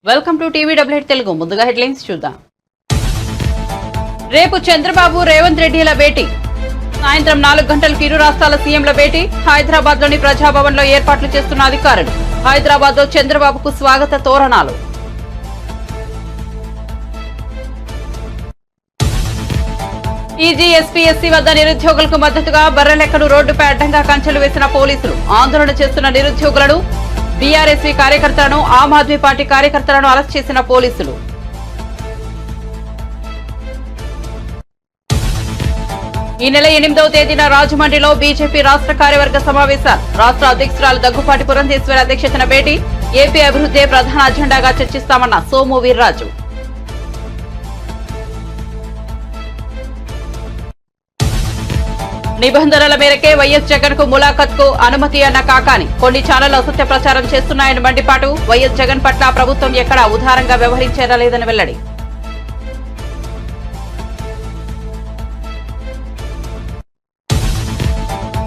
Welcome to టీవీడబ్ల్యూహెచ్ Telugu. ముందుగా headlines చూద్దాం. రేపు చంద్రబాబు రేవంత్ రెడ్డిల భేటీ. సాయంత్రం 4 గంటలకు ఇరు రాష్ట్రాల సీఎంల భేటీ. హైదరాబాద్ లోని ప్రజాభవన్ లో ఏర్పాట్లు చేస్తున్న అధికారులు. హైదరాబాద్ లో చంద్రబాబుకు స్వాగత తోరణాలు. టీజీ ఎస్పీఎస్సీ వద్ద నిరుద్యోగులకు మద్దతుగా బర్రెలెక్కను రోడ్డుపై అడ్డంగా కంచెలు వేసిన పోలీసులు. ఆందోళన చేస్తున్న నిరుద్యోగులను, బీఆర్ఎస్వీ కార్యకర్తలను, ఆమ్ ఆద్మీ పార్టీ కార్యకర్తలను అరెస్ట్ చేసిన పోలీసులు. ఈ నెల 8వ తేదీన రాజమండ్రిలో బీజేపీ రాష్ట్ర కార్యవర్గ సమావేశాలు. రాష్ట్ర అధ్యక్షురాలు దగ్గుపాటి పురంధేశ్వరి అధ్యక్షతన భేటీ. ఏపీ అభివృద్ధి ప్రధాన అజెండాగా చర్చిస్తామన్న సోము వీర్రాజు. నిబంధనల మేరకే వైఎస్ జగన్ కు ములాఖత్ కు అనుమతి అన్న కాకాని. కొన్ని ఛానళ్లు అసత్య ప్రచారం చేస్తున్నాయని మండిపాటు. వైఎస్ జగన్ పట్ల ప్రభుత్వం ఎక్కడా ఉదారంగా వ్యవహరించేలా లేదని వెల్లడి.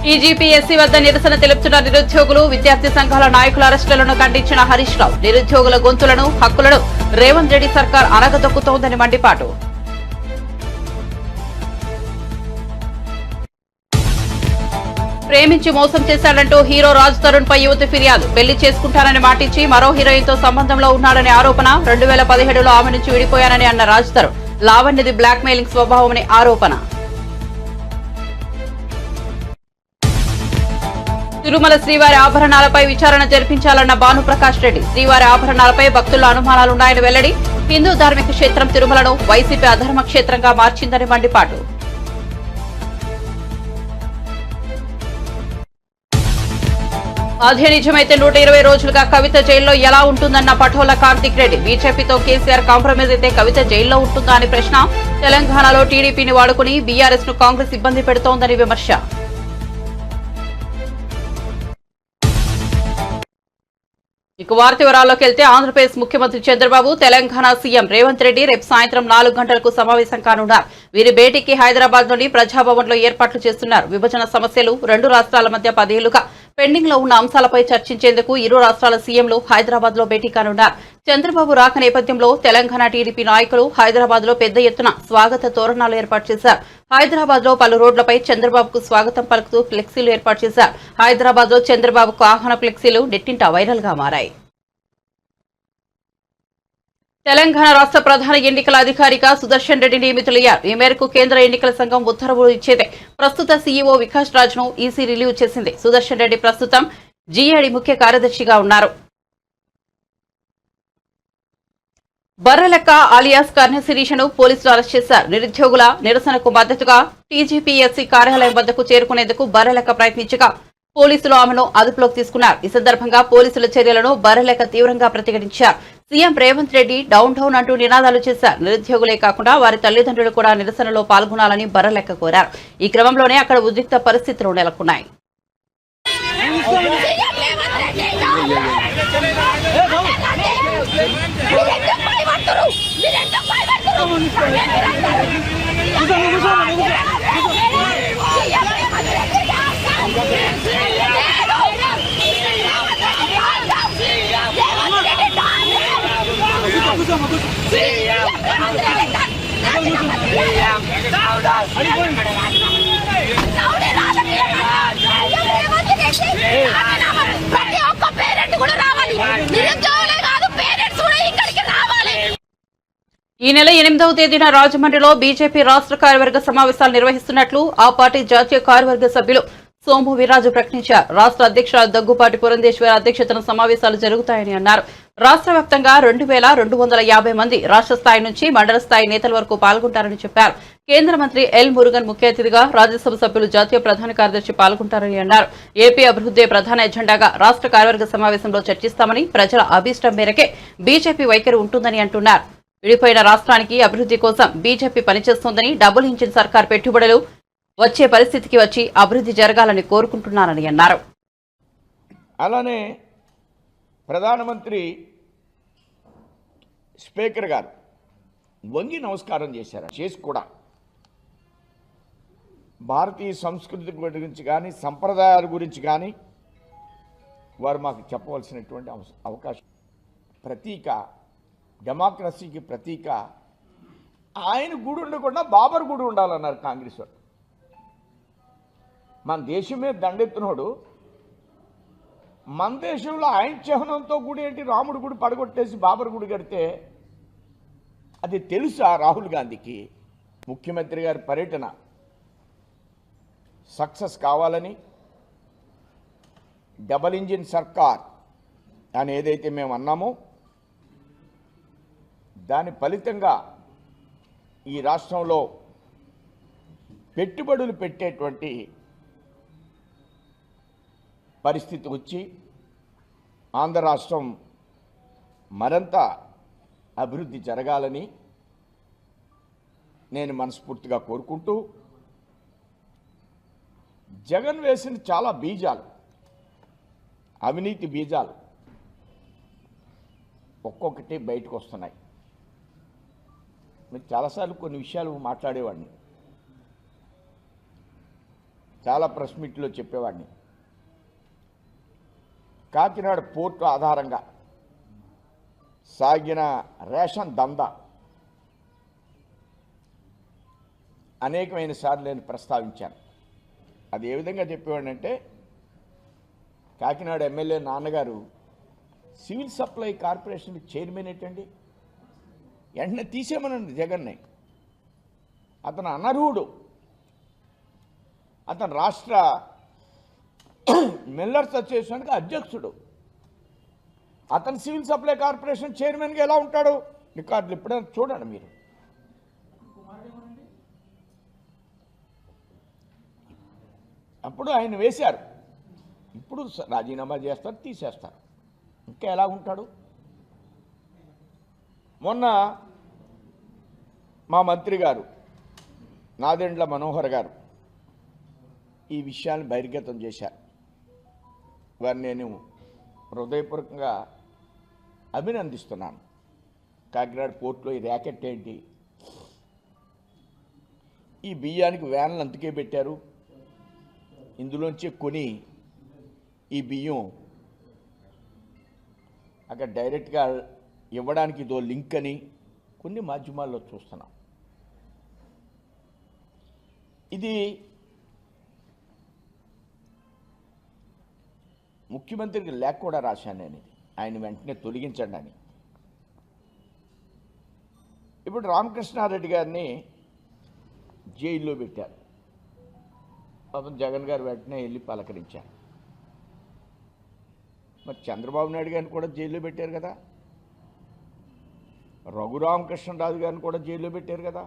టీజీపీఎస్సీ వద్ద నిరసన తెలుపుతున్న నిరుద్యోగులు, విద్యార్థి సంఘాల నాయకుల అరెస్టులను ఖండించిన హరీష్ రావు. నిరుద్యోగుల గొంతులను, హక్కులను రేవంత్ రెడ్డి సర్కార్ అనగదొక్కుతోందని మండిపాటు. ప్రేమించి మోసం చేశాడంటూ హీరో రాజ్ తరుణ్ పై యువతి ఫిర్యాదు. పెళ్లి చేసుకుంటానని మాటించి మరో హీరోయిన్ తో సంబంధంలో ఉన్నాడనే ఆరోపణ. 2017లో ఆమె నుంచి విడిపోయానని అన్న రాజ్ తరుణ్. లావణ్యది బ్లాక్ మెయిలింగ్ స్వభావమని ఆరోపణ. తిరుమల శ్రీవారి ఆభరణాలపై విచారణ జరిపించాలన్న భానుప్రకాష్ రెడ్డి. శ్రీవారి ఆభరణాలపై భక్తుల అనుమానాలున్నాయని వెల్లడి. హిందూ ధార్మిక క్షేత్రం తిరుమలను వైసీపీ అధర్మ క్షేత్రంగా మార్చిందని మండిపాటు. అదే నిజమైతే 120 రోజులుగా కవిత జైల్లో ఎలా ఉంటుందన్న పఠోల కార్తిక్ రెడ్డి. బీజేపీతో కేసీఆర్ కాంప్రమైజ్ అయితే కవిత జైల్లో ఉంటుందా అని ప్రశ్న. తెలంగాణలో టీడీపీని వాడుకుని బీఆర్ఎస్ ను కాంగ్రెస్ ఇబ్బంది పెడుతోందని విమర్శ. ఇక వార్త వివరాల్లోకి వెళ్తే, ఆంధ్రప్రదేశ్ ముఖ్యమంత్రి చంద్రబాబు, తెలంగాణ సీఎం రేవంత్ రెడ్డి రేపు సాయంత్రం 4 గంటలకు సమావేశం కానున్నారు. వీరి భేటీకి హైదరాబాద్ లోని ప్రజాభవన్ లో ఏర్పాట్లు చేస్తున్నారు. విభజన సమస్యలు, 2 రాష్ట్రాల మధ్య 10 ఏళ్లుగా పెండింగ్ లో ఉన్న అంశాలపై చర్చించేందుకు ఇరు రాష్ట్రాల సీఎంలు హైదరాబాద్ లో భేటీ కానున్నారు. చంద్రబాబు రాక నేపథ్యంలో తెలంగాణ టీడీపీ నాయకులు హైదరాబాద్ లో పెద్ద ఎత్తున స్వాగత తోరణాలు ఏర్పాటు చేశారు. హైదరాబాద్ లో పలు రోడ్లపై చంద్రబాబుకు స్వాగతం పలుకుతూ ఫ్లెక్సీలు ఏర్పాటు చేశారు. హైదరాబాద్ లో చంద్రబాబుకు ఆహ్వాన ఫ్లెక్సీలు నెట్టింట వైరల్ గా మారాయి. తెలంగాణ రాష్ట్ర ప్రధాన ఎన్నికల అధికారిగా సుదర్శన్ రెడ్డి నియమితులయ్యారు. ఈ మేరకు కేంద్ర ఎన్నికల సంఘం ఉత్తర్వులు ఇచ్చేదే. ప్రస్తుత సీఈఓ వికాస్ రాజ్ ను ఈసీ రిలీవ్ చేసింది. సుదర్శన్ రెడ్డి ప్రస్తుతం జీఏడీ ముఖ్య కార్యదర్శిగా ఉన్నారు. బర్రెలెక్క అలియాస్ కర్ణ శిరీషను పోలీసులు అరెస్ట్ చేశారు. నిరుద్యోగుల నిరసనకు మద్దతుగా టీజీపీఎస్సీ కార్యాలయం వద్దకు చేరుకునేందుకు బర్రెలెక్క ప్రయత్నించగా పోలీసులు ఆమెను అదుపులోకి తీసుకున్నారు. ఈ సందర్భంగా పోలీసుల చర్యలను బర్రెలెక్క తీవ్రంగా ప్రతిఘటించారు. CM Revanth Reddy down down అంటూ నినాదాలు చేశారు. నిరుద్యోగులే కాకుండా వారి తల్లిదండ్రులు కూడా నిరసనలో పాల్గొనాలని బర్రెలెక్క కోరారు. ఈ క్రమంలోనే అక్కడ ఉద్రిక్త పరిస్థితులు నెలకొన్నాయి. ఈ నెల 8వ తేదీన రాజమండ్రిలో బీజేపీ రాష్ట్ర కార్యవర్గ సమావేశాలు నిర్వహిస్తున్నట్లు ఆ పార్టీ జాతీయ కార్యవర్గ సభ్యులు సోము వీర్రాజు ప్రకటించారు. రాష్ట్ర అధ్యక్షురాలు దగ్గుపాటి పురంధేశ్వరి అధ్యక్షతన సమావేశాలు జరుగుతాయని అన్నారు. రాష్ట్ర వ్యాప్తంగా 2250 మంది రాష్ట్ర స్థాయి నుంచి మండల స్థాయి నేతల వరకు పాల్గొంటారని చెప్పారు. కేంద్ర మంత్రి ఎల్ మురుగన్ ముఖ్య అతిథిగా, రాజ్యసభ సభ్యులు జాతీయ ప్రధాన కార్యదర్శి పాల్గొంటారని అన్నారు. ఏపీ అభివృద్ధి ప్రధాన ఎజెండాగా రాష్ట్ర కార్యవర్గ సమావేశంలో చర్చిస్తామని, ప్రజల అభీష్టం మేరకే బీజేపీ వైఖరి ఉంటుందని అంటున్నారు. విడిపోయిన రాష్ట్రానికి అభివృద్ధి కోసం బీజేపీ పనిచేస్తోందని, డబుల్ ఇంజిన్ సర్కార్ పెట్టుబడులు వచ్చే పరిస్థితికి వచ్చి అభివృద్ధి జరగాలని కోరుకుంటున్నారని అన్నారు. అలానే ప్రధానమంత్రి స్పీకర్ గారు వంగి నమస్కారం చేసి కూడా భారతీయ సంస్కృతి గురించి కానీ సంప్రదాయాల గురించి కానీ వారు మాకు చెప్పవలసినటువంటి అవకాశం ప్రతీక డెమోక్రసీకి ప్రతీక. ఆయన గుడి ఉండకుండా బాబర్ గుడి ఉండాలన్నారు కాంగ్రెస్ వాళ్ళు. మన దేశమే దండెత్తినోడు మన దేశంలో ఆయన చిహ్నంతో గుడి ఏంటి, రాముడి గుడి పడగొట్టేసి బాబర్ గుడి కడితే అది తెలుసా రాహుల్ గాంధీకి? ముఖ్యమంత్రి గారి పర్యటన సక్సెస్ కావాలని డబల్ ఇంజిన్ సర్కార్ అని ఏదైతే మేము అన్నామో దాని ఫలితంగా ఈ రాష్ట్రంలో పెట్టుబడులు పెట్టేటువంటి పరిస్థితి వచ్చి ఆంధ్ర రాష్ట్రం మరింత అభివృద్ధి జరగాలని నేను మనస్ఫూర్తిగా కోరుకుంటూ, జగన్ వేసిన చాలా బీజాలు, అవినీతి బీజాలు ఒక్కొక్కటి బయటకు వస్తున్నాయి. మీరు చాలాసార్లు కొన్ని విషయాలు మాట్లాడేవాడిని, చాలా ప్రెస్ మీట్లో చెప్పేవాడిని. కాకినాడ పోర్టు ఆధారంగా సాగిన రేషన్ దందా అనేకమైన సార్లు నేను ప్రస్తావించాను. అది ఏ విధంగా చెప్పేవాడంటే, కాకినాడ ఎమ్మెల్యే నాన్నగారు సివిల్ సప్లై కార్పొరేషన్ చైర్మన్ ఏంటండి, వెంటనే తీసేమనండి జగన్ని. అతను అనర్హుడు. అతను రాష్ట్ర మిల్లర్స్ అసోసియేషన్కి అధ్యక్షుడు. అతను సివిల్ సప్లై కార్పొరేషన్ చైర్మన్గా ఎలా ఉంటాడు? రికార్డులు ఎప్పుడైనా చూడండి మీరు. అప్పుడు ఆయన వేశారు, ఇప్పుడు రాజీనామా చేస్తారు, తీసేస్తారు. ఇంకా ఎలా ఉంటాడు? మొన్న మా మంత్రి గారు నాదెండ్ల మనోహర్ గారు ఈ విషయాన్ని బహిర్గతం చేశారు. వారిని నేను హృదయపూర్వకంగా అభినందిస్తున్నాను. కాకినాడ పోర్టులో ఈ ర్యాకెట్ ఏంటి, ఈ బియ్యానికి వ్యాన్లు అందుకే పెట్టారు, ఇందులోంచి కొని ఈ బియ్యం అక్కడ డైరెక్ట్గా ఇవ్వడానికి ఇదో లింక్ అని కొన్ని మాధ్యమాల్లో చూస్తున్నాం. ఇది ముఖ్యమంత్రికి లేఖ కూడా రాశాను నేను, ఇది ఆయన వెంటనే తొలగించండి అని. ఇప్పుడు రామకృష్ణారెడ్డి గారిని జైల్లో పెట్టారు. పాపం జగన్ గారు వెంటనే వెళ్ళి పలకరించారు. మరి చంద్రబాబు నాయుడు గారిని కూడా జైల్లో పెట్టారు కదా, రఘురామకృష్ణరాజు గారిని కూడా జైల్లో పెట్టారు కదా.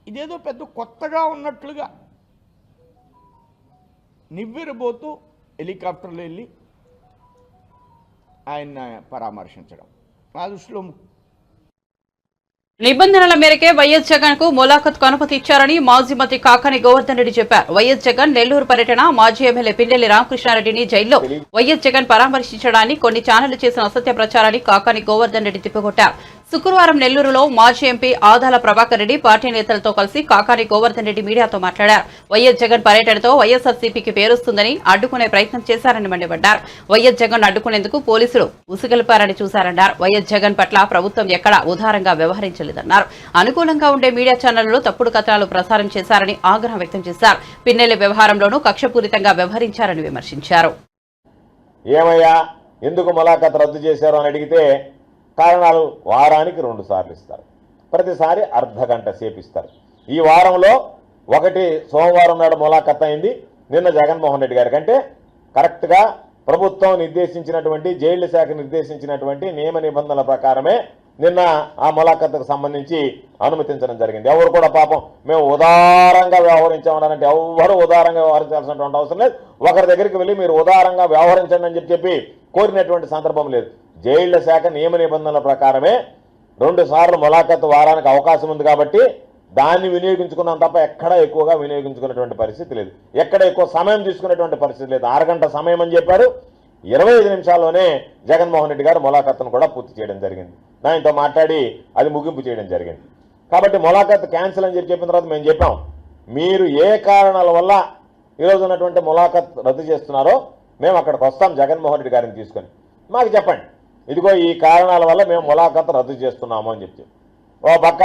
ఇదేదో పెద్ద కొత్తగా ఉన్నట్లుగా నివ్వెరబోతూ హెలికాప్టర్లో వెళ్ళి ఆయన పరామర్శించడం నా దృష్టిలో నిబంధనల మేరకే వైఎస్ జగన్ కు ములాఖత్ అనుమతి ఇచ్చారని మాజీ మంత్రి కాకాని గోవర్ధన్ రెడ్డి చెప్పారు. వైఎస్ జగన్ నెల్లూరు పర్యటన, మాజీ ఎమ్మెల్యే పిన్నెల్లి రామకృష్ణారెడ్డిని జైల్లో వైఎస్ జగన్ పరామర్శించడాన్ని కొన్ని ఛానళ్లు చేసిన అసత్య ప్రచారాన్ని కాకాని గోవర్ధన్ రెడ్డి తిప్పికొట్టారు. శుక్రవారం నెల్లూరులో మాజీ ఎంపీ ఆదాల ప్రభాకర్ రెడ్డి పార్టీ నేతలతో కలిసి కాకాని గోవర్ధన్ రెడ్డి మీడియాతో మాట్లాడారు. వైఎస్ జగన్ పర్యటనతో వైఎస్ఆర్సీపీకి పేరుస్తుందని అడ్డుకునే ప్రయత్నం చేశారని మండిపడ్డారు. వైఎస్ జగన్ అడ్డుకునేందుకు పోలీసులు ఉసిగొల్పారని చూశారన్నారు. వైఎస్ జగన్ పట్ల ప్రభుత్వం ఎక్కడా ఉదారంగా వ్యవహరించలేదన్నారు. అనుకూలంగా ఉండే మీడియా ఛానళ్లలో తప్పుడు కథనాలు ప్రసారం చేశారని ఆగ్రహం వ్యక్తం చేశారు. పిన్నెల్లి వ్యవహారంలోనూ కక్షపూరితంగా వ్యవహరించారని విమర్శించారు. ఏమయ్యా ఎందుకు ములాఖత్ రద్దు చేశారు అని అడిగితే కారణాలు వారానికి 2 సార్లు ఇస్తారు, ప్రతిసారి అర్ధగంట సేపు ఇస్తారు. ఈ వారంలో ఒకటి సోమవారం నాడు ములాఖత్ అయింది. నిన్న జగన్మోహన్ రెడ్డి గారి కంటే కరెక్ట్గా ప్రభుత్వం నిర్దేశించినటువంటి జైళ్ల శాఖ నిర్దేశించినటువంటి నియమ నిబంధనల ప్రకారమే నిన్న ఆ ములాఖత్కు సంబంధించి అనుమతించడం జరిగింది. ఎవరు కూడా పాపం మేము ఉదారంగా వ్యవహరించామన్నారంటే ఎవరు ఉదారంగా వ్యవహరించాల్సినటువంటి అవసరం లేదు. ఒకరి దగ్గరికి వెళ్ళి మీరు ఉదారంగా వ్యవహరించండి అని చెప్పి కోరినటువంటి సందర్భం లేదు. జైళ్ల శాఖ నియమ నిబంధనల ప్రకారమే 2 సార్లు ములాఖత్ వారానికి అవకాశం ఉంది కాబట్టి దాన్ని వినియోగించుకున్నాం తప్ప ఎక్కడా ఎక్కువగా వినియోగించుకున్నటువంటి పరిస్థితి లేదు, ఎక్కడ ఎక్కువ సమయం తీసుకునేటువంటి పరిస్థితి లేదు. 6 గంటల సమయం అని చెప్పారు. 25 నిమిషాల్లోనే జగన్మోహన్ రెడ్డి గారు ములాఖత్ను కూడా పూర్తి చేయడం జరిగింది. దానితో మాట్లాడి అది ముగింపు చేయడం జరిగింది. కాబట్టి ములాఖత్ క్యాన్సిల్ అని చెప్పిన తర్వాత మేము చెప్పాం, మీరు ఏ కారణాల వల్ల ఈరోజు ఉన్నటువంటి ములాఖత్ రద్దు చేస్తున్నారో మేము అక్కడికి వస్తాం జగన్మోహన్ రెడ్డి గారిని తీసుకొని, మాకు చెప్పండి, ఇదిగో ఈ కారణాల వల్ల మేము ములాఖాతు రద్దు చేస్తున్నాము అని చెప్పి ఓ పక్క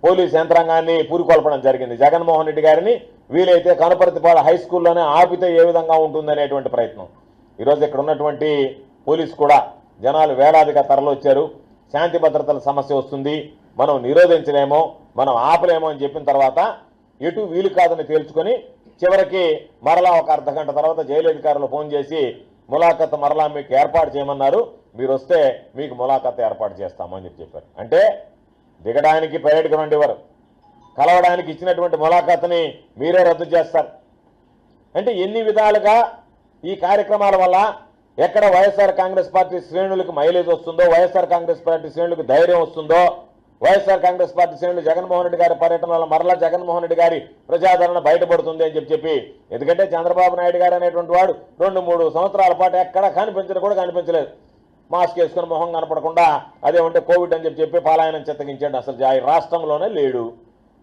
పోలీస్ యంత్రాంగాన్ని పూరుకొల్పడం జరిగింది. జగన్మోహన్ రెడ్డి గారిని వీలైతే కనుపర్తిపాడు హై స్కూల్లోనే ఆపితే ఏ విధంగా ఉంటుందనేటువంటి ప్రయత్నం. ఈరోజు ఇక్కడ ఉన్నటువంటి పోలీసు కూడా జనాలు వేలాదిగా తరలొచ్చారు. శాంతి భద్రతల సమస్య వస్తుంది, మనం నిరోధించలేమో, మనం ఆపలేమో అని చెప్పిన తర్వాత ఎటు వీలు కాదని తేల్చుకొని చివరికి మరలా ఒక అర్ధగంట తర్వాత జైలు అధికారులు ఫోన్ చేసి ములాఖాతు మరలా మీకు ఏర్పాటు చేయమన్నారు, మీరు వస్తే మీకు ములాఖాతు ఏర్పాటు చేస్తామని చెప్పారు. అంటే దిగడానికి పర్యటన ఉండేవారు, కలవడానికి ఇచ్చినటువంటి ములాఖాతుని మీరే రద్దు చేస్తారు. అంటే ఎన్ని విధాలుగా ఈ కార్యక్రమాల వల్ల ఎక్కడ వైఎస్ఆర్ కాంగ్రెస్ పార్టీ శ్రేణులకు మైలేజ్ వస్తుందో, వైఎస్ఆర్ కాంగ్రెస్ పార్టీ శ్రేణులకు ధైర్యం వస్తుందో, వైఎస్ఆర్ కాంగ్రెస్ పార్టీ శ్రేణులు జగన్మోహన్ రెడ్డి గారి పర్యటన వల్ల మరలా జగన్మోహన్ రెడ్డి గారి ప్రజాదరణ బయటపడుతుంది అని చెప్పి, ఎందుకంటే చంద్రబాబు నాయుడు గారు అనేటువంటి వాడు 2-3 సంవత్సరాల పాటు ఎక్కడా కనిపించలేదు. మాస్క్ వేసుకుని మొహం కనపడకుండా అదేమంటే కోవిడ్ అని చెప్పి పలాయనం చిత్తగించాడు. అసలు రాష్ట్రంలోనే లేడు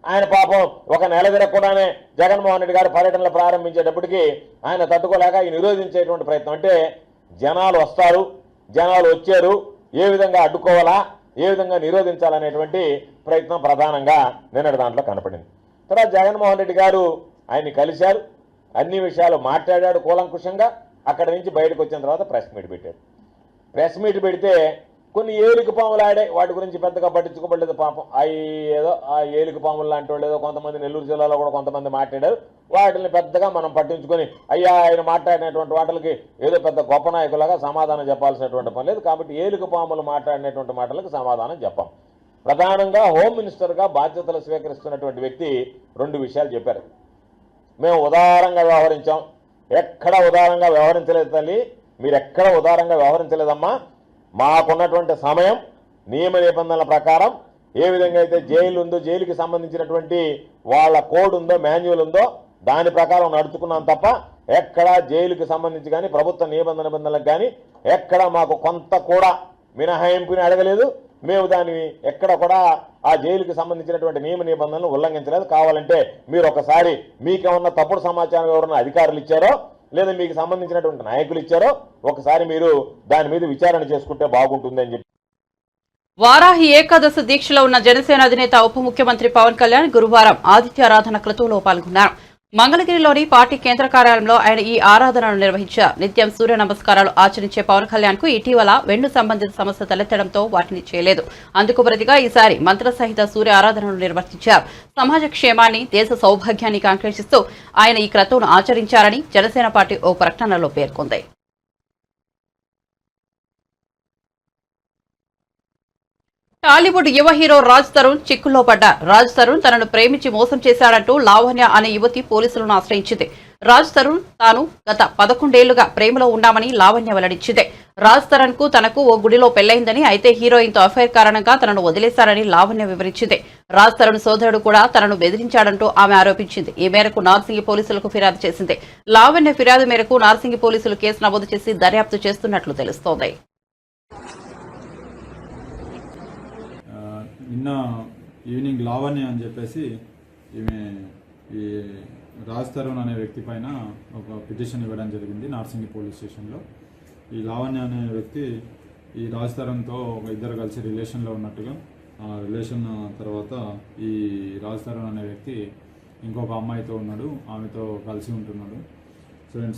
ఆయన. పాపం ఒక నెల తిరగకుండానే జగన్మోహన్ రెడ్డి గారు పర్యటనలు ప్రారంభించేటప్పటికీ ఆయన తట్టుకోలేక ఈ నిరోధించేటువంటి ప్రయత్నం. అంటే జనాలు వస్తారు, జనాలు వచ్చారు, ఏ విధంగా అడ్డుకోవాలా, ఏ విధంగా నిరోధించాలనేటువంటి ప్రయత్నం ప్రధానంగా నిన్నటి దాంట్లో కనపడింది. తర్వాత జగన్మోహన్ రెడ్డి గారు ఆయన్ని కలిశారు, అన్ని విషయాలు మాట్లాడాడు కూలంకుషంగా. అక్కడి నుంచి బయటకు వచ్చిన తర్వాత ప్రెస్ మీట్ పెట్టారు. ప్రెస్ మీట్ పెడితే కొన్ని ఏలుగు పాములు ఆడే, వాటి గురించి పెద్దగా పట్టించుకోబడలేదు పాపం. ఏదో ఆ ఏలుగు పాములు లాంటి వాళ్ళు ఏదో కొంతమంది నెల్లూరు జిల్లాలో కూడా కొంతమంది మాట్లాడారు. వాటిని పెద్దగా మనం పట్టించుకొని ఆయన మాట్లాడినటువంటి వాటికి ఏదో పెద్ద గొప్ప నాయకులుగా సమాధానం చెప్పాల్సినటువంటి పని లేదు. కాబట్టి ఏలుగు పాములు మాట్లాడినటువంటి మాటలకు సమాధానం చెప్పాం. ప్రధానంగా హోమ్ మినిస్టర్గా బాధ్యతలు స్వీకరిస్తున్నటువంటి వ్యక్తి 2 విషయాలు చెప్పారు. మేము ఉదారంగా వ్యవహరించాం, ఎక్కడ ఉదారంగా వ్యవహరించలేదు తల్లి, మీరు ఎక్కడ ఉదారంగా వ్యవహరించలేదమ్మా. మాకున్నటువంటి సమయం నియమ నిబంధనల ప్రకారం ఏ విధంగా అయితే జైలు ఉందో, జైలుకి సంబంధించినటువంటి వాళ్ళ కోడ్ ఉందో, మాన్యువల్ ఉందో, దాని ప్రకారం నడుచుకున్నాం తప్ప ఎక్కడా జైలుకి సంబంధించి కానీ ప్రభుత్వ నిబంధనలకు కానీ ఎక్కడా మాకు కొంత కూడా మినహాయింపుని అడగలేదు. మేము దాన్ని ఎక్కడ కూడా ఆ జైలుకి సంబంధించినటువంటి నియమ నిబంధనలు ఉల్లంఘించలేదు. కావాలంటే మీరు ఒకసారి మీకేమన్నా తప్పుడు సమాచారం ఎవరన్నా అధికారులు ఇచ్చారో లేదా మీకు సంబంధించినటువంటి నాయకులు ఇచ్చారో ఒకసారి మీరు దాని మీద విచారణ చేసుకుంటే బాగుంటుందని చెప్పి. వారాహి ఏకాదశి దీక్షలో ఉన్న జనసేన అధినేత ఉప ముఖ్యమంత్రి పవన్ కళ్యాణ్ గురువారం ఆదిత్యారాధన క్రతువులో పాల్గొన్నారు. మంగళగిరిలోని పార్టీ కేంద్ర కార్యాలయంలో ఆయన ఈ ఆరాధనను నిర్వహించారు. నిత్యం సూర్య నమస్కారాలు ఆచరించే పవన్ కళ్యాణ్ కు ఇటీవల వెన్ను సంబంధిత సమస్య తలెత్తడంతో వాటిని చేయలేదు. అందుకు ప్రతిగా ఈసారి మంత్రసహిత సూర్య ఆరాధనను నిర్వహించారు. సమాజ క్షేమాన్ని, దేశ సౌభాగ్యాన్ని కాంక్షిస్తూ ఆయన ఈ క్రతువును ఆచరించారని జనసేన పార్టీ ఓ ప్రకటనలో పేర్కొంది. టాలీవుడ్ యువ హీరో రాజ్ తరుణ్ చిక్కుల్లో పడ్డారు. రాజ్ తరుణ్ తనను ప్రేమించి మోసం చేశాడంటూ లావణ్య అనే యువతి పోలీసులను ఆశ్రయించింది. రాజ్ తరుణ్ తాను గత 11 ఏళ్లుగా ప్రేమలో ఉన్నామని లావణ్య వెల్లడించింది. రాజ్ తరుణ్ కు తనకు ఓ గుడిలో పెళ్లైందని, అయితే హీరోయిన్ తో అఫైర్ కారణంగా తనను వదిలేశారని లావణ్య వివరించింది. రాజ్ తరుణ్ సోదరుడు కూడా తనను బెదిరించాడంటూ ఆమె ఆరోపించింది. ఈ మేరకు నార్సింగి పోలీసులకు ఫిర్యాదు చేసింది. లావణ్య ఫిర్యాదు మేరకు నార్సింగి పోలీసులు కేసు నమోదు చేసి దర్యాప్తు చేస్తున్నట్లు తెలుస్తోంది. నిన్న ఈవినింగ్ లావణ్య అని చెప్పేసి ఈమె ఈ రాజ్ తరుణ్ అనే వ్యక్తి పైన ఒక పిటిషన్ ఇవ్వడం జరిగింది నార్సింగి పోలీస్ స్టేషన్లో. ఈ లావణ్య అనే వ్యక్తి ఈ రాజ్ తరుణ్తో ఇద్దరు కలిసి రిలేషన్లో ఉన్నట్టుగా, ఆ రిలేషన్ తర్వాత ఈ రాజ్ తరుణ్ అనే వ్యక్తి ఇంకొక అమ్మాయితో ఉన్నాడు, ఆమెతో కలిసి ఉంటున్నాడు.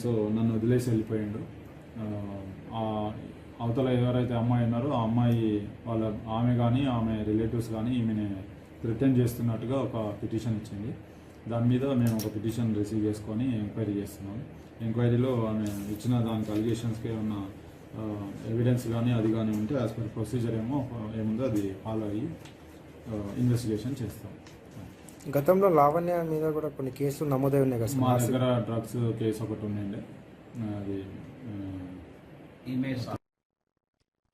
సో నన్ను వదిలేసి వెళ్ళిపోయిండు. అవతల ఎవరైతే అమ్మాయి ఉన్నారో ఆ అమ్మాయి ఆమె కానీ ఆమె రిలేటివ్స్ కానీ ఈమెని థ్రెటన్ చేస్తున్నట్టుగా ఒక పిటిషన్ ఇచ్చింది. దాని మీద మేము ఒక పిటిషన్ రిసీవ్ చేసుకొని ఎంక్వైరీ చేస్తున్నాం. ఎంక్వైరీలో ఆమె ఇచ్చిన దానికి అలిగేషన్స్కి ఉన్న ఎవిడెన్స్ కానీ అది కానీ ఉంటే యాజ్ పర్ ప్రొసీజర్ ఏముందో అది ఫాలో అయ్యి ఇన్వెస్టిగేషన్ చేస్తాం. గతంలో లావణ్య మీద కూడా కొన్ని కేసులు నమోదై ఉన్నాయి కదా. మా దగ్గర డ్రగ్స్ కేసు ఒకటి ఉండండి. అది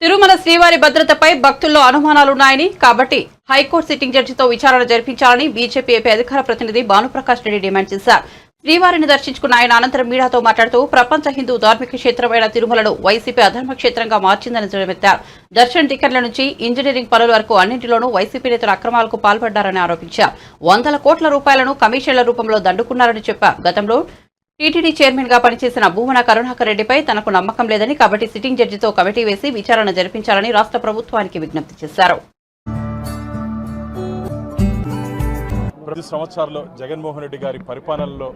తిరుమల శ్రీవారి భద్రతపై భక్తుల్లో అనుమానాలున్నాయని, కాబట్టి హైకోర్టు సిట్టింగ్ జడ్జితో విచారణ జరిపించాలని బీజేపీ ఏపీ అధికార ప్రతినిధి భానుప్రకాష్ రెడ్డి డిమాండ్ చేశారు. శ్రీవారిని దర్శించుకున్న ఆయన అనంతరం మీడియాతో మాట్లాడుతూ ప్రపంచ హిందూ ధార్మిక క్షేత్రమైన తిరుమలను వైసీపీ అధర్మ క్షేత్రంగా మార్చిందని ధ్వజమెత్తారు. దర్శన్ టికెట్ల నుంచి ఇంజనీరింగ్ పనుల వరకు అన్నింటిలోనూ వైసీపీ నేతలు అక్రమాలకు పాల్పడ్డారని ఆరోపించారు. 100 కోట్ల రూపాయలను కమిషన్ల రూపంలో దండుకున్నారని చెప్పారు. గతంలో టీటీడీ చైర్మన్ గా పనిచేసిన భూమన కరుణాకర్ రెడ్డిపై తనకు నమ్మకం లేదని కాబట్టి సిట్టింగ్ జడ్జితో కమిటీ వేసి విచారణ జరిపించాలని రాష్ట్ర ప్రభుత్వానికి విజ్ఞప్తి చేశారు. 10 సంవత్సరాల్లో జగన్మోహన్ రెడ్డి గారి పరిపాలనలో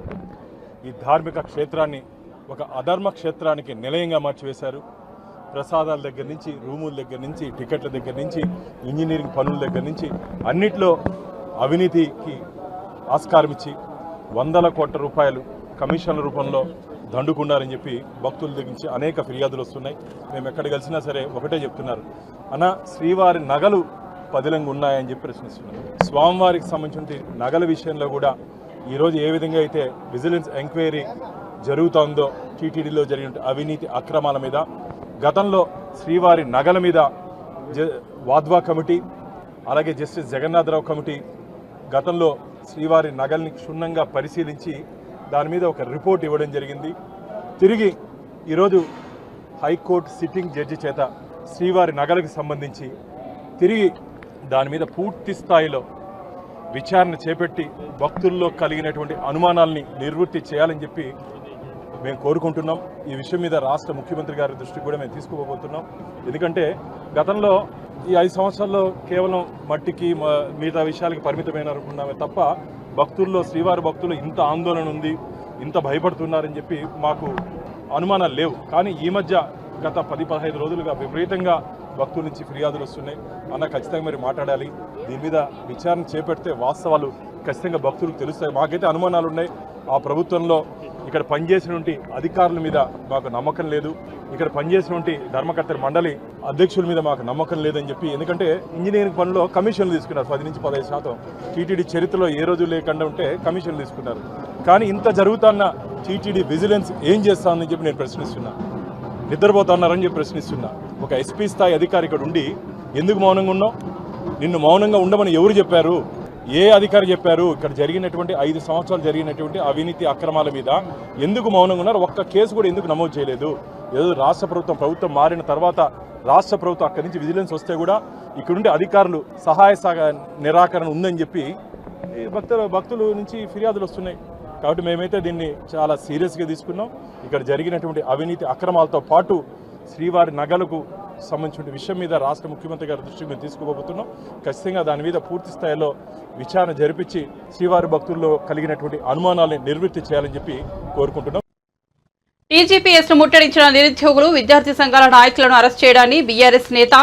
ఈ ధార్మిక క్షేత్రాన్ని ఒక అధర్మ క్షేత్రానికి నిలయంగా మార్చివేశారు. ప్రసాదాల దగ్గర నుంచి, రూముల దగ్గర నుంచి, టికెట్ల దగ్గర నుంచి, ఇంజనీరింగ్ పనుల దగ్గర నుంచి అన్నిట్లో అవినీతికి ఆస్కారం ఇచ్చి వందల కోట్ల రూపాయలు కమిషన్ల రూపంలో దండుకున్నారని చెప్పి భక్తుల దగ్గర నుంచి అనేక ఫిర్యాదులు వస్తున్నాయి. మేము ఎక్కడ కలిసినా సరే ఒకటే చెప్తున్నారు, అన్న శ్రీవారి నగలు పదిలంగా ఉన్నాయని చెప్పి ప్రశ్నిస్తున్నారు. స్వామివారికి సంబంధించిన నగల విషయంలో కూడా ఈరోజు ఏ విధంగా అయితే విజిలెన్స్ ఎంక్వైరీ జరుగుతోందో టీటీడీలో జరిగిన అవినీతి అక్రమాల మీద, గతంలో శ్రీవారి నగల మీద వాద్వా కమిటీ, అలాగే జస్టిస్ జగన్నాథరావు కమిటీ గతంలో శ్రీవారి నగల్ని క్షుణ్ణంగా పరిశీలించి దాని మీద ఒక రిపోర్ట్ ఇవ్వడం జరిగింది. తిరిగి ఈరోజు హైకోర్టు సిట్టింగ్ జడ్జి చేత శ్రీవారి నగలకు సంబంధించి తిరిగి దాని మీద పూర్తి స్థాయిలో విచారణ చేపట్టి భక్తుల్లో కలిగినటువంటి అనుమానాల్ని నిర్వృత్తి చేయాలని చెప్పి మేము కోరుకుంటున్నాం. ఈ విషయం మీద రాష్ట్ర ముఖ్యమంత్రి గారి దృష్టికి కూడా మేము తీసుకుపోబోతున్నాం. ఎందుకంటే గతంలో ఈ 5 సంవత్సరాల్లో కేవలం మట్టికి మిగతా విషయాలకి పరిమితమైన అనుకున్నామే తప్ప భక్తుల్లో, శ్రీవారి భక్తులు ఇంత ఆందోళన ఉంది, ఇంత భయపడుతున్నారని చెప్పి మాకు అనుమానాలు లేవు. కానీ ఈ మధ్య గత 10-15 రోజులుగా విపరీతంగా భక్తుల నుంచి ఫిర్యాదులు వస్తున్నాయి. అన్న ఖచ్చితంగా మీరు మాట్లాడాలి, దీని మీద విచారణ చేపడితే వాస్తవాలు ఖచ్చితంగా భక్తులకు తెలుస్తాయి. మాకైతే అనుమానాలు ఉన్నాయి. ఆ ప్రభుత్వంలో ఇక్కడ పనిచేసినటువంటి అధికారుల మీద మాకు నమ్మకం లేదు, ఇక్కడ పనిచేసినటువంటి ధర్మకర్తల మండలి అధ్యక్షుల మీద మాకు నమ్మకం లేదని చెప్పి. ఎందుకంటే ఇంజనీరింగ్ పనుల్లో కమిషన్లు తీసుకున్నారు 10 నుంచి 15%. టీటీడీ చరిత్రలో ఏ రోజు లేకుండా ఉంటే కమిషన్లు తీసుకున్నారు. కానీ ఇంత జరుగుతున్న టీటీడీ విజిలెన్స్ ఏం చేస్తామని చెప్పి నేను ప్రశ్నిస్తున్నా. నిద్రపోతున్నారని చెప్పి ప్రశ్నిస్తున్నా. ఒక ఎస్పీ స్థాయి అధికారి ఇక్కడ ఉండి ఎందుకు మౌనంగా ఉన్నావు? నిన్ను మౌనంగా ఉండమని ఎవరు చెప్పారు? ఏ అధికారి చెప్పారు? ఇక్కడ జరిగినటువంటి 5 సంవత్సరాలు జరిగినటువంటి అవినీతి అక్రమాల మీద ఎందుకు మౌనంగా ఉన్నారు? ఒక్క కేసు కూడా ఎందుకు నమోదు చేయలేదు? ఏదో రాష్ట్ర ప్రభుత్వం మారిన తర్వాత రాష్ట్ర ప్రభుత్వం అక్కడి నుంచి విజిలెన్స్ వస్తే కూడా ఇక్కడుండే అధికారులు సహాయ నిరాకరణ ఉందని చెప్పి భక్తుల నుంచి ఫిర్యాదులు వస్తున్నాయి. కాబట్టి మేమైతే దీన్ని చాలా సీరియస్గా తీసుకున్నాం. ఇక్కడ జరిగినటువంటి అవినీతి అక్రమాలతో పాటు శ్రీవారి నగలకు సంబంధించిన విషయం మీద రాష్ట్ర ముఖ్యమంత్రి గారి దృష్టికి మేము తీసుకుపోతున్నాం. ఖచ్చితంగా దాని మీద పూర్తి స్థాయిలో విచారణ జరిపించి శ్రీవారి భక్తుల్లో కలిగినటువంటి అనుమానాలను నిర్వృత్తి చేయాలని చెప్పి కోరుకుంటున్నాం. టీజీపీఎస్ ను ముట్టడించిన నిరుద్యోగులు, విద్యార్థి సంఘాల నాయకులను అరెస్ట్ చేయడాన్ని బీఆర్ఎస్ నేత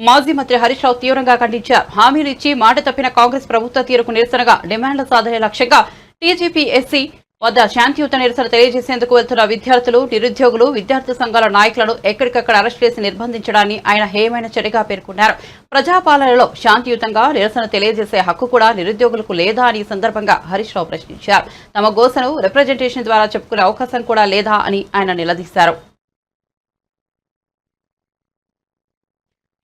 మాజీ మంత్రి హరీష్ రావు తీవ్రంగా ఖండించారు. హామీలు ఇచ్చి మాట తప్పిన కాంగ్రెస్ ప్రభుత్వ తీరుకు నిరసనగా డిమాండ్ల సాధనే లక్ష్యంగా టీజీపీఎస్సీ వద్ద శాంతియుత నిరసన తెలియజేసేందుకు వెళ్తున్న విద్యార్థులు, నిరుద్యోగులు, విద్యార్థి సంఘాల నాయకులను ఎక్కడికక్కడ అరెస్ట్ చేసి నిర్బంధించడాన్ని ఆయన హేయమైన చర్యగా పేర్కొన్నారు. ప్రజాపాలనలో శాంతియుతంగా నిరసన తెలియజేసే హక్కు కూడా నిరుద్యోగులకు లేదా అని ఈ సందర్భంగా హరీష్ రావు ప్రశ్నించారు. తమ గోసను రిప్రజెంటేషన్ ద్వారా చెప్పుకునే అవకాశం కూడా లేదా అని ఆయన నిలదీశారు.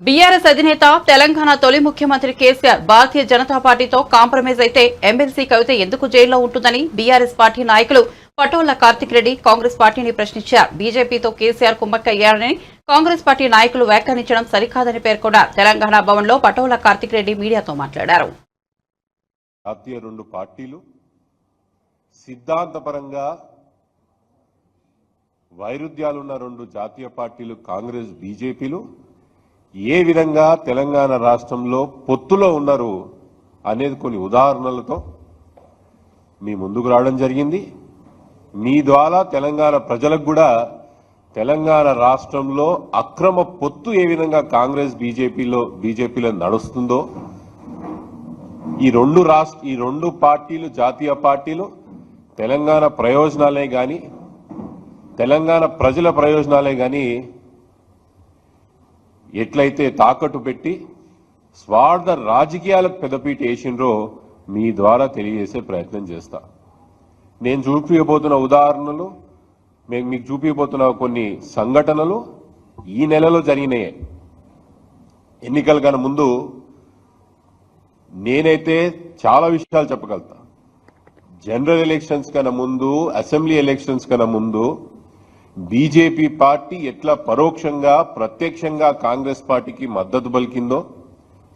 బీఆర్ఎస్ అధినేత, తెలంగాణ తొలి ముఖ్యమంత్రి కేసీఆర్ భారతీయ జనతా పార్టీతో కాంప్రమైజ్ అయితే ఎమ్మెల్సీ కవిత ఎందుకు జైల్లో ఉంటుందని బీఆర్ఎస్ పార్టీ నాయకులు పటోళ్ల కార్తిక్ రెడ్డి కాంగ్రెస్ పార్టీని ప్రశ్నించారు. బీజేపీతో కేసీఆర్ కుమ్మక్కయ్యారని కాంగ్రెస్ పార్టీ నాయకులు వ్యాఖ్యానించడం సరికాదని పేర్కొన్నారు. తెలంగాణ భవన్లో పటోళ్ల కార్తిక్ రెడ్డి మీడియాతో మాట్లాడారు. జాతీయ 2 పార్టీలు సిద్ధాంతపరంగా వైరుధ్యాలున్న 2 జాతీయ పార్టీలు కాంగ్రెస్, బీజేపీలు ఏ విధంగా తెలంగాణ రాష్ట్రంలో పొత్తులో ఉన్నారు అనేది కొన్ని ఉదాహరణలతో మీ ముందుకు రావడం జరిగింది. మీ ద్వారా తెలంగాణ ప్రజలకు కూడా తెలంగాణ రాష్ట్రంలో అక్రమ పొత్తు ఏ విధంగా కాంగ్రెస్, బీజేపీలో నడుస్తుందో, ఈ 2 పార్టీలు, జాతీయ పార్టీలు తెలంగాణ ప్రయోజనాలే గాని, తెలంగాణ ప్రజల ప్రయోజనాలే గాని ఎట్లయితే తాకట్టు పెట్టి స్వార్థ రాజకీయాలకు పెద్దపీట వేసిండ్రో మీ ద్వారా తెలియజేసే ప్రయత్నం చేస్తా. నేను చూపించబోతున్న ఉదాహరణలు, మీకు చూపించబోతున్న కొన్ని సంఘటనలు ఈ నెలలో జరిగినాయే. ఎన్నికల కన్నా ముందు నేనైతే చాలా విషయాలు చెప్పగలుగుతా. జనరల్ ఎలక్షన్స్ కన్నా ముందు, అసెంబ్లీ ఎలక్షన్స్ కన్నా ముందు బీజేపీ పార్టీ ఎట్లా పరోక్షంగా, ప్రత్యక్షంగా కాంగ్రెస్ పార్టీకి మద్దతు పలికిందో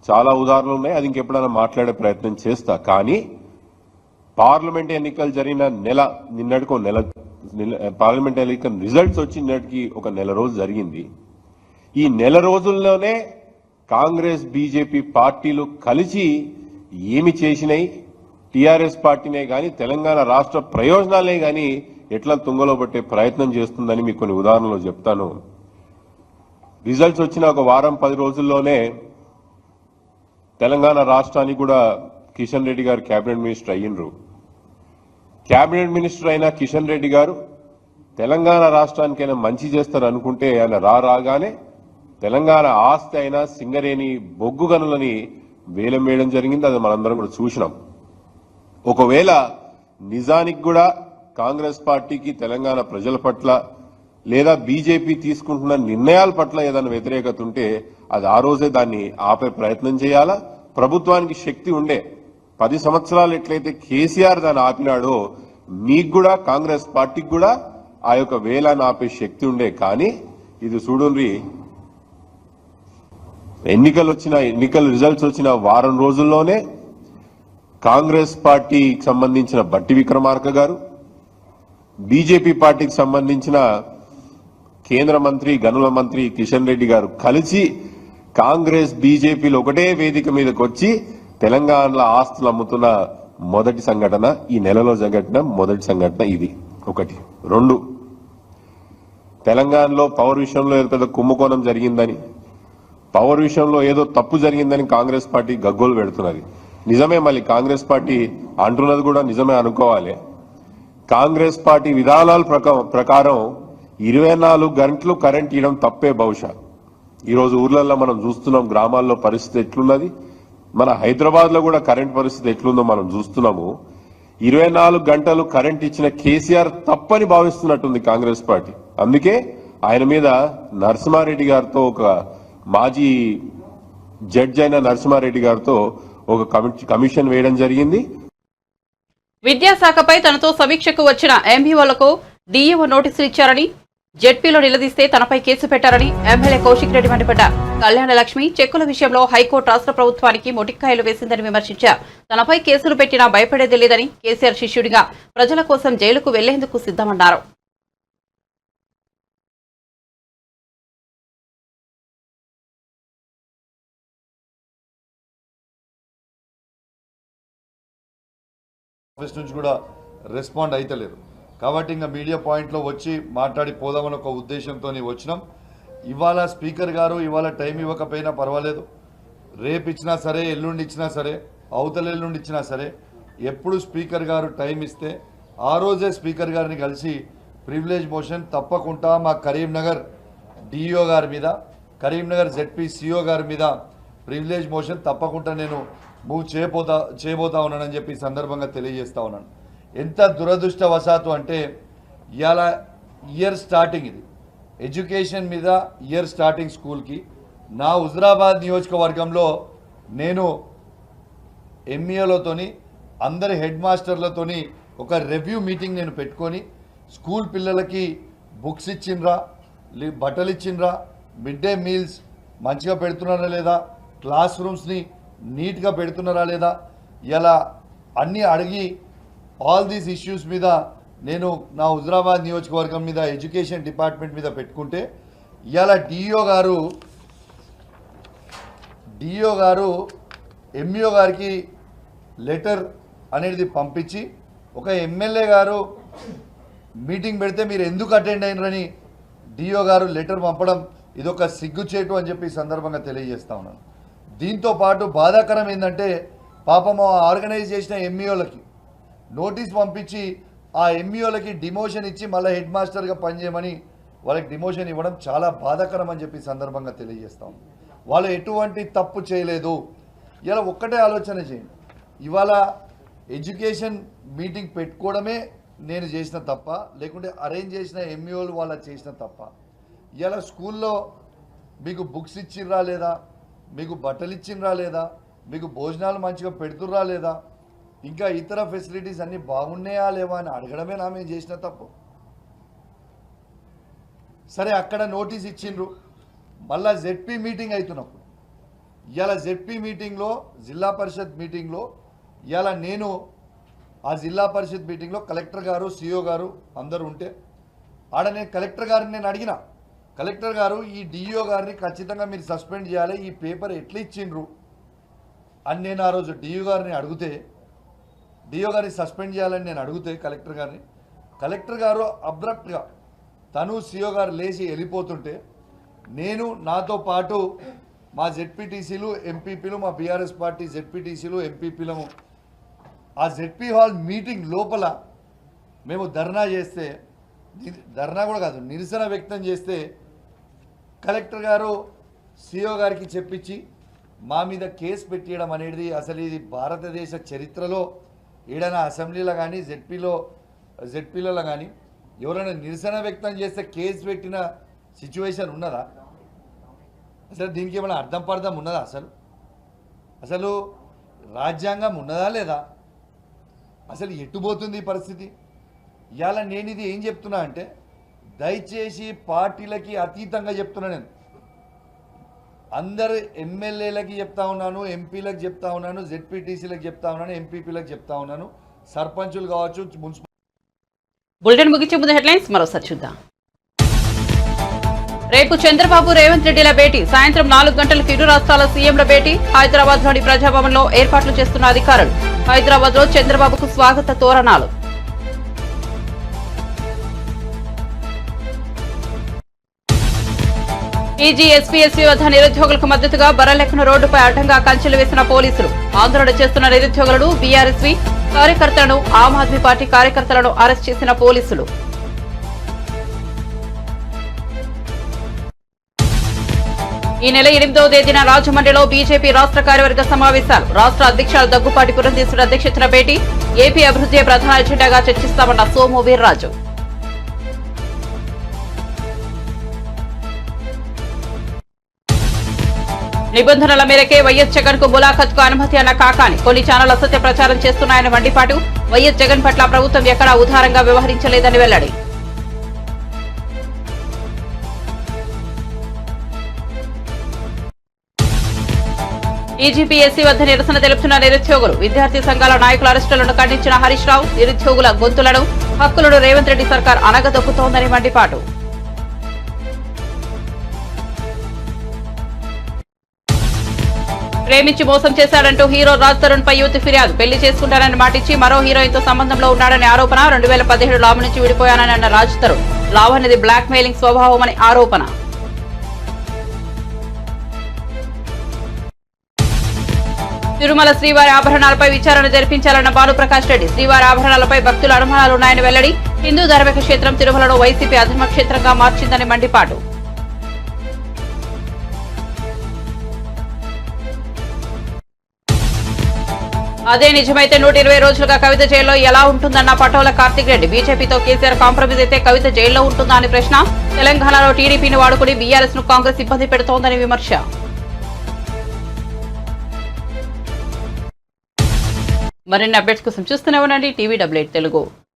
చాలా ఉదాహరణలు ఉన్నాయి. అది ఇంకెప్పుడైనా మాట్లాడే ప్రయత్నం చేస్తా. కానీ పార్లమెంట్ ఎన్నికలు జరిగిన నిన్నటికో నెల పార్లమెంటరీ రిజల్ట్స్ వచ్చినట్టుకి ఒక నెల రోజు జరిగింది. ఈ నెల రోజుల్లోనే కాంగ్రెస్ బీజేపీ పార్టీలు కలిసి ఏమి చేసినాయి, టీఆర్ఎస్ పార్టీనే గాని తెలంగాణ రాష్ట్ర ప్రయోజనాలే గాని ఎట్లా తుంగలో పట్టే ప్రయత్నం చేస్తుందని మీకు కొన్ని ఉదాహరణలు చెప్తాను. రిజల్ట్స్ వచ్చిన ఒక వారం 10 రోజుల్లోనే తెలంగాణ రాష్ట్రానికి కూడా కిషన్ రెడ్డి గారు కేబినెట్ మినిస్టర్ అయ్యిండ్రు. కేబినెట్ మినిస్టర్ అయిన కిషన్ రెడ్డి గారు తెలంగాణ రాష్ట్రానికైనా మంచి చేస్తారు అనుకుంటే ఆయన రాగానే తెలంగాణ ఆస్తి అయినా సింగరేణి బొగ్గు గనులని వేలం వేయడం జరిగింది. అది మనందరం కూడా చూసినాం. ఒకవేళ నిజానికి కూడా కాంగ్రెస్ పార్టీకి తెలంగాణ ప్రజల పట్ల లేదా బీజేపీ తీసుకుంటున్న నిర్ణయాల పట్ల ఏదైనా వ్యతిరేకత ఉంటే అది ఆ రోజే దాన్ని ఆపే ప్రయత్నం చేయాలా. ప్రభుత్వానికి శక్తి ఉండే 10 సంవత్సరాలు ఎట్లయితే కేసీఆర్ దాన్ని ఆపినాడో మీకు కూడా కాంగ్రెస్ పార్టీకి కూడా ఆ యొక్క వేలాన్ని ఆపే శక్తి ఉండే. కానీ ఇది చూడండి, ఎన్నికల రిజల్ట్స్ వచ్చిన వారం రోజుల్లోనే కాంగ్రెస్ పార్టీకి సంబంధించిన బట్టి విక్రమార్క గారు, బీజేపీ పార్టీకి సంబంధించిన కేంద్ర మంత్రి గనుల మంత్రి కిషన్ రెడ్డి గారు కలిసి కాంగ్రెస్ బీజేపీలు ఒకటే వేదిక మీదకి వచ్చి తెలంగాణలో ఆస్తులు అమ్ముతున్న మొదటి సంఘటన, ఈ నెలలో జరిగిన మొదటి సంఘటన ఇది. 1. 2, తెలంగాణలో పవర్ విషయంలో ఏదో పెద్ద కుంభకోణం జరిగిందని, పవర్ విషయంలో ఏదో తప్పు జరిగిందని కాంగ్రెస్ పార్టీ గగ్గోలు పెడుతున్నది. నిజమే, మళ్ళీ కాంగ్రెస్ పార్టీ అంటున్నది కూడా నిజమే అనుకోవాలి. కాంగ్రెస్ పార్టీ విధానాల ప్రకారం 24 గంటలు కరెంట్ ఇవ్వడం తప్పే. బహుశా ఈరోజు ఊర్లలో మనం చూస్తున్నాం, గ్రామాల్లో పరిస్థితి ఎట్లున్నది, మన హైదరాబాద్ లో కూడా కరెంట్ పరిస్థితి ఎట్లుందో మనం చూస్తున్నాము. 24 గంటలు కరెంట్ ఇచ్చిన కేసీఆర్ తప్పని భావిస్తున్నట్టుంది కాంగ్రెస్ పార్టీ. అందుకే ఆయన మీద నరసింహారెడ్డి గారితో, ఒక మాజీ జడ్జి అయిన నరసింహారెడ్డి గారితో ఒక కమిషన్ వేయడం జరిగింది. విద్యాశాఖపై తనతో సమీక్షకు వచ్చిన ఎంఈఓలకు డీఈఓ నోటీసులు ఇచ్చారని, జెడ్పీలో నిలదీస్తే తనపై కేసు పెట్టారని ఎమ్మెల్యే కౌశిక్ రెడ్డి మండిపడ్డారు. కళ్యాణ లక్ష్మి చెక్కుల విషయంలో హైకోర్టు రాష్ట్ర ప్రభుత్వానికి మొటిక్కాయలు వేసిందని విమర్శించారు. తనపై కేసులు పెట్టినా భయపడేది లేదని, కేసీఆర్ శిష్యుడిగా ప్రజల కోసం జైలుకు వెళ్లేందుకు సిద్ధమన్నారు. ఆఫీస్ నుంచి కూడా రెస్పాండ్ అయితలేరు. కాబట్టి ఇంకా మీడియా పాయింట్లో వచ్చి మాట్లాడి పోదామని ఒక ఉద్దేశంతో వచ్చినాం. ఇవాళ స్పీకర్ గారు ఇవాళ టైం ఇవ్వకపోయినా పర్వాలేదు, రేపు ఇచ్చినా సరే, ఎల్లుండి ఇచ్చినా సరే, అవతల ఎల్లుండి ఇచ్చినా సరే, ఎప్పుడు స్పీకర్ గారు టైం ఇస్తే ఆ రోజే స్పీకర్ గారిని కలిసి ప్రివిలేజ్ మోషన్ తప్పకుండా మా కరీంనగర్ డిఈఓ గారి మీద, కరీంనగర్ జెడ్పీ సిఓ గారి మీద ప్రివిలేజ్ మోషన్ తప్పకుండా నేను మూవ్ చేయబోతా ఉన్నానని చెప్పి సందర్భంగా తెలియజేస్తా ఉన్నాను. ఎంత దురదృష్టవశాత్తు అంటే ఇవాళ ఇయర్ స్టార్టింగ్, ఇది ఎడ్యుకేషన్ మీద ఇయర్ స్టార్టింగ్ స్కూల్కి నా హుజరాబాద్ నియోజకవర్గంలో నేను ఎంఈఓలతోని అందరి హెడ్ మాస్టర్లతోని ఒక రివ్యూ మీటింగ్ నేను పెట్టుకొని స్కూల్ పిల్లలకి బుక్స్ ఇచ్చిండ్రా, బట్టలు ఇచ్చిండ్రా, మిడ్ డే మీల్స్ మంచిగా పెడుతున్నారా లేదా, క్లాస్ రూమ్స్ని నీట్గా పెడుతున్నారా లేదా, ఇలా అన్నీ అడిగి ఆల్ దీస్ ఇష్యూస్ మీద నేను నా హుజరాబాద్ నియోజకవర్గం మీద ఎడ్యుకేషన్ డిపార్ట్మెంట్ మీద పెట్టుకుంటే ఇలా డిఈఓ గారు ఎంఈఓ గారికి లెటర్ అనేది పంపించి, ఒక ఎమ్మెల్యే గారు మీటింగ్ పెడితే మీరు ఎందుకు అటెండ్ అయినరని డిఓ గారు లెటర్ పంపడం ఇదొక సిగ్గుచేటు అని చెప్పి సందర్భంగా తెలియజేస్తా ఉన్నాను. దీంతో పాటు బాధాకరం ఏంటంటే పాపం ఆర్గనైజ్ చేసిన ఎంఈఓలకి నోటీస్ పంపించి ఆ ఎంఈఓలకి డిమోషన్ ఇచ్చి మళ్ళీ హెడ్ మాస్టర్గా పనిచేయమని వాళ్ళకి డిమోషన్ ఇవ్వడం చాలా బాధాకరం అని చెప్పి సందర్భంగా తెలియజేస్తాం. వాళ్ళు ఎటువంటి తప్పు చేయలేదు. ఇలా ఒక్కటే ఆలోచన చేయండి, ఇవాళ ఎడ్యుకేషన్ మీటింగ్ పెట్టుకోవడమే నేను చేసిన తప్ప, లేకుంటే అరేంజ్ చేసిన ఎంఈఓలు వాళ్ళ చేసిన తప్ప? ఇలా స్కూల్లో మీకు బుక్స్ ఇచ్చిర్రా లేదా, మీకు బట్టలు ఇచ్చిర్రా లేదా, మీకు భోజనాలు మంచిగా పెడుతుర్రా లేదా, ఇంకా ఇతర ఫెసిలిటీస్ అన్నీ బాగున్నాయా లేవా అని అడగడమే నా మేము చేసిన తప్పు. సరే, అక్కడ నోటీస్ ఇచ్చిండ్రు. మళ్ళా జెడ్పీ మీటింగ్ అవుతున్నప్పుడు ఇలా జెడ్పీ మీటింగ్లో, జిల్లా పరిషత్ మీటింగ్లో ఇలా నేను ఆ జిల్లా పరిషత్ మీటింగ్లో కలెక్టర్ గారు సిఓ గారు అందరూ ఉంటే ఆడ నేను కలెక్టర్ గారిని నేను అడిగిన, కలెక్టర్ గారు ఈ డిఓ గారిని ఖచ్చితంగా మీరు సస్పెండ్ చేయాలి, ఈ పేపర్ ఎట్లా ఇచ్చిండ్రు అని నేను ఆ రోజు డిఓ గారిని అడిగితే, డిఓ గారిని సస్పెండ్ చేయాలని నేను అడిగితే కలెక్టర్ గారు అబ్రప్ట్గా తను సిఓ గారు లేచి వెళ్ళిపోతుంటే నేను నాతో పాటు మా జెడ్పీటీసీలు ఎంపీపీలు మా బీఆర్ఎస్ పార్టీ జెడ్పీటీసీలు ఎంపీపీలము ఆ జెడ్పీ హాల్ మీటింగ్ లోపల మేము ధర్నా చేస్తే, ధర్నా కూడా కాదు నిరసన వ్యక్తం చేస్తే కలెక్టర్ గారు సిఓ గారికి చెప్పించి మా మీద కేసు పెట్టియడం అనేది అసలు ఇది భారతదేశ చరిత్రలో ఏదైనా అసెంబ్లీలో కానీ జెడ్పీలలో కానీ ఎవరైనా నిరసన వ్యక్తం చేస్తే కేసు పెట్టిన సిచ్యువేషన్ ఉన్నదా? అసలు దీనికి ఏమైనా అర్థం ఉన్నదా? అసలు రాజ్యాంగం ఉన్నదా లేదా? అసలు ఎట్టుపోతుంది ఈ పరిస్థితి? ఇవాళ నేను ఇది ఏం చెప్తున్నా అంటే దయచేసి పార్టీలకి అతీతంగా చెప్తున్నా, నేను అందరు ఎమ్మెల్యేలకి చెప్తా ఉన్నాను, ఎంపీలకు చెప్తా ఉన్నాను, జెడ్పీటీసీలకు చెప్తా ఉన్నాను, ఎంపీపీలకు చెప్తా ఉన్నాను, సర్పంచులు కావచ్చు, మున్సిపల్. బులెటిన్ ముగించే ముందు హెడ్లైన్స్ మరోసారి చూద్దాం. రేపు చంద్రబాబు రేవంత్ రెడ్డిల భేటీ, సాయంత్రం 4 గంటలకు ఇరు రాష్ట్రాల సీఎంల భేటీ. హైదరాబాద్ లోని ప్రజాభవన్లో ఏర్పాట్లు చేస్తున్న అధికారులు. హైదరాబాద్ లో చంద్రబాబుకు స్వాగత తోరణాలు. టీజీ ఎస్పీ వద్ద నిరుద్యోగులకు మద్దతుగా బరలెక్కన రోడ్డుపై అడ్డంగా కంచెలు వేసిన పోలీసులు. ఆందోళన చేస్తున్న నిరుద్యోగులను, బీఆర్ఎస్వి కార్యకర్తలను, ఆమ్ ఆద్మీ పార్టీ కార్యకర్తలను అరెస్ట్ చేసిన పోలీసులు. ఈ నెల 8వ తేదీన రాజమండ్రిలో బీజేపీ రాష్ట్ర కార్యవర్గ సమావేశాలు. రాష్ట్ర అధ్యక్షులు దగ్గుపాటి పురంధేశ్వరి అధ్యక్షతన భేటీ. ఏపీ అభివృద్ధి ప్రధాన ఎజెండాగా చర్చిస్తామన్న సోము వీర్రాజు. నిబంధనల మేరకే వైఎస్ జగన్ కు ములాఖత్కు అనుమతి అన్న కాకాని. కొన్ని ఛానల్ అసత్య ప్రచారం చేస్తున్నాయని మండిపాటు. వైఎస్ జగన్ పట్ల ప్రభుత్వం ఎక్కడా ఉదారంగా వ్యవహరించలేదని వెల్లడి. టీజీపీఎస్సీ వద్ద నిరసన తెలుపుతున్న నిరుద్యోగులు. విద్యార్థి సంఘాల నాయకుల అరెస్టులను ఖండించిన హరీష్ రావు. నిరుద్యోగుల గొంతులను, హక్కులను రేవంత్ రెడ్డి సర్కార్ అనగదొక్కుతోందని మండిపాటు. ప్రేమించి మోసం చేశాడంటూ హీరో రాజ్ తరుణ్ పై యువతి ఫిర్యాదు. పెళ్లి చేసుకుంటానని మాటిచ్చి మరో హీరోయిన్ తో సంబంధంలో ఉన్నాడని ఆరోపణ. 2017 లాభ నుంచి విడిపోయానని అన్న రాజ్ తరుణ్. లావ్ అనేది బ్లాక్ మెయిలింగ్ స్వభావమని ఆరోపణ. తిరుమల శ్రీవారి ఆభరణాలపై విచారణ జరిపించాలన్న భానుప్రకాష్ రెడ్డి. శ్రీవారి ఆభరణాలపై భక్తుల అనుమానాలున్నాయని వెల్లడి. హిందూ ధార్మిక క్షేత్రం తిరుమలను వైసీపీ అధర్మ క్షేత్రంగా మార్చిందని మండిపాటు. అదే నిజమైతే 120 రోజులుగా కవిత జైల్లో ఎలా ఉంటుందన్న పటోల కార్తిక్ రెడ్డి. బీజేపీతో కేసీఆర్ కాంప్రమైజ్ అయితే కవిత జైల్లో ఉంటుందా అని ప్రశ్న. తెలంగాణలో టీడీపీని వాడుకుని బీఆర్ఎస్ ను కాంగ్రెస్ ఇబ్బంది పెడుతోందని విమర్శ. మరిన్ని అప్డేట్స్ కోసం చూస్తూనే ఉండండి టీవీ 88 తెలుగు.